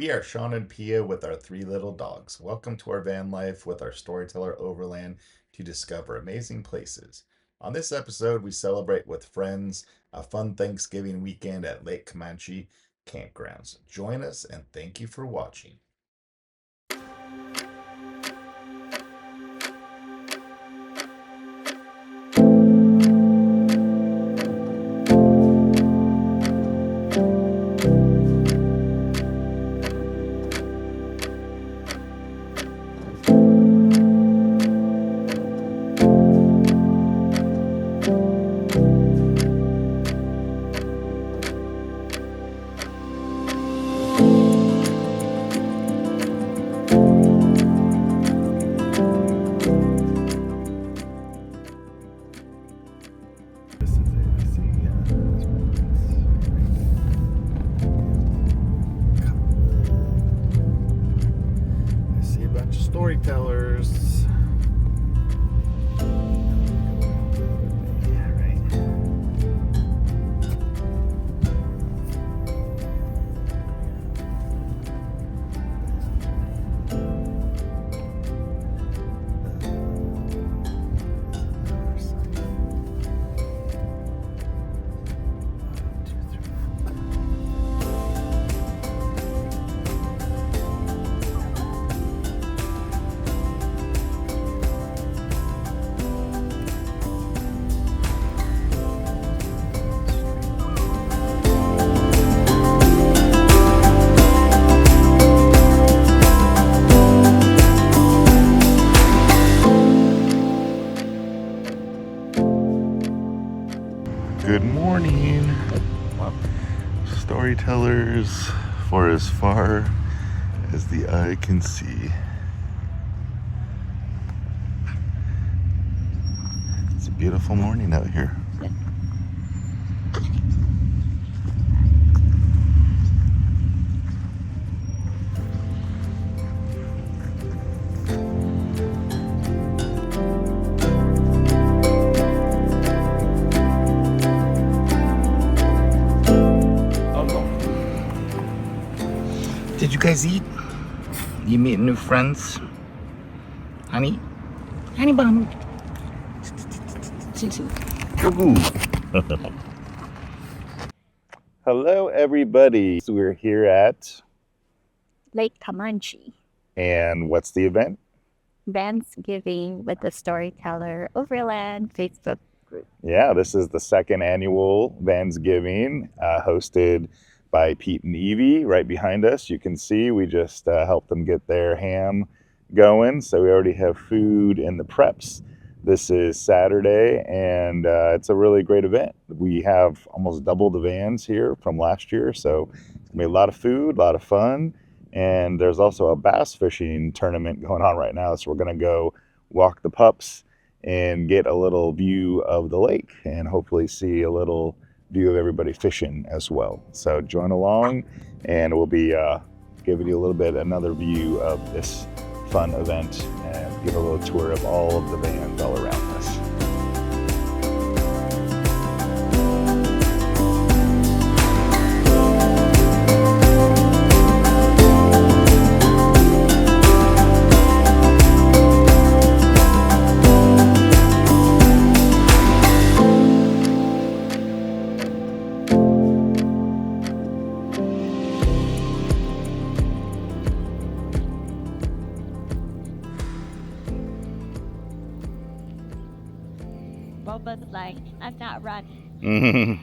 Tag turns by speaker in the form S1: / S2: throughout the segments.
S1: We are Sean and Pia with our three little dogs. Welcome to our van life with our Storyteller Overland to discover amazing places. On this episode, we celebrate with friends a fun Thanksgiving weekend at Lake Camanche campgrounds. Join us and thank you for watching.
S2: This is it. I see. I see a bunch of storytellers. Yeah, right. Good morning, storytellers, for as far as the eye can see. It's a beautiful morning out here.
S1: Did you guys eat? You meet new friends? Honey? Honey bun.
S2: Hello, everybody. So we're here at,
S3: Lake Camanche,
S2: and what's the event?
S3: Thanksgiving with the Storyteller Overland Facebook group.
S2: Yeah, this is the second annual Vansgiving, hosted by Pete and Evie right behind us. You can see we just helped them get their ham going. So we already have food in the preps. This is Saturday, and it's a really great event. We have almost double the vans here from last year, so it's gonna be a lot of food, a lot of fun. And there's also a bass fishing tournament going on right now, so we're gonna go walk the pups and get a little view of the lake and hopefully see a little view of everybody fishing as well. So join along, and we'll be giving you a little bit another view of this fun event and give a little tour of all of the vans all around us.
S3: Boba's like, I'm not running.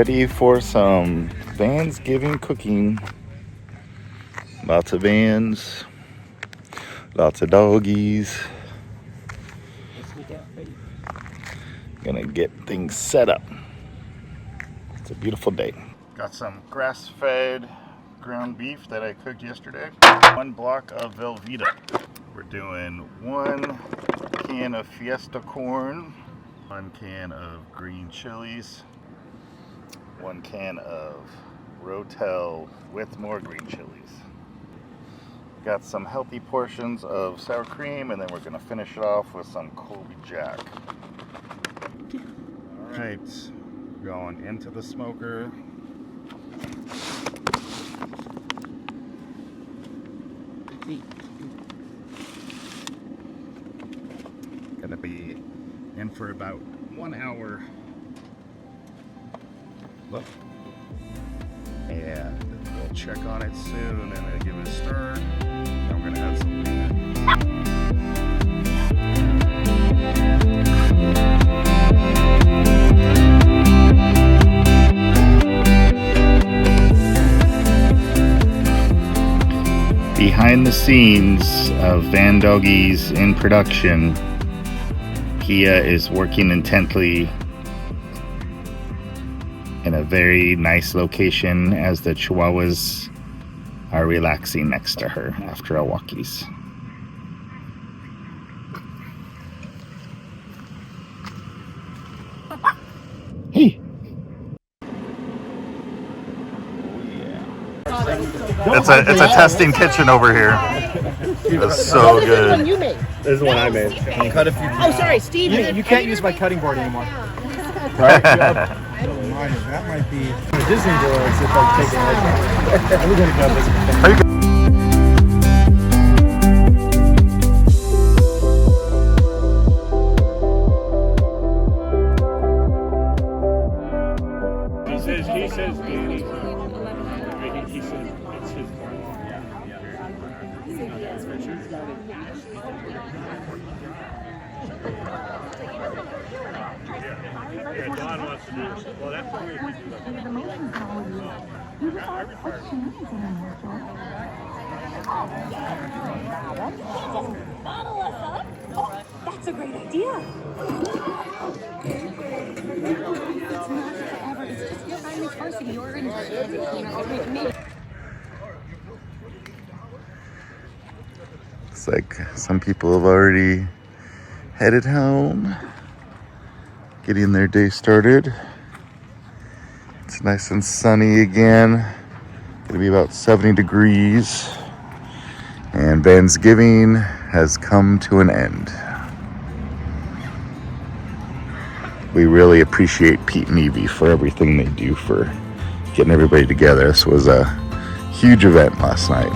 S2: ready for some Thanksgiving cooking. Lots of vans, lots of doggies. Gonna get things set up. It's a beautiful day. Got some grass-fed ground beef that I cooked yesterday. 1 block of Velveeta. We're doing 1 can of Fiesta corn, 1 can of green chilies, 1 can of Rotel with more green chilies. Got some healthy portions of sour cream, and then we're gonna finish it off with some Colby Jack. All right, going into the smoker. Gonna be in for about 1 hour. Look. And we'll check on it soon, and then I'll give it a stir. And we're gonna add some in. Behind the scenes of Van Doggies in production, Pia is working intently in a very nice location as the chihuahuas are relaxing next to her after our walkies. Hey! It's a testing kitchen over here. It's so good.
S4: You made.
S5: This is one I made.
S4: Cut a few. Oh, sorry, Steve.
S5: You can't use my cutting board anymore.
S4: Right? I don't mind. That might be Disney doors if I'm taking it. We're gonna go this.
S5: He says Danny. He says it's his car. Yeah, Don wants to do this. Well, that's weird.
S6: That's a great idea.
S2: It's like some people have already headed home, getting their day started. It's nice and sunny again. It'll be about 70 degrees. And Thanksgiving has come to an end. We really appreciate Pete and Evie for everything they do for getting everybody together. This was a huge event last night.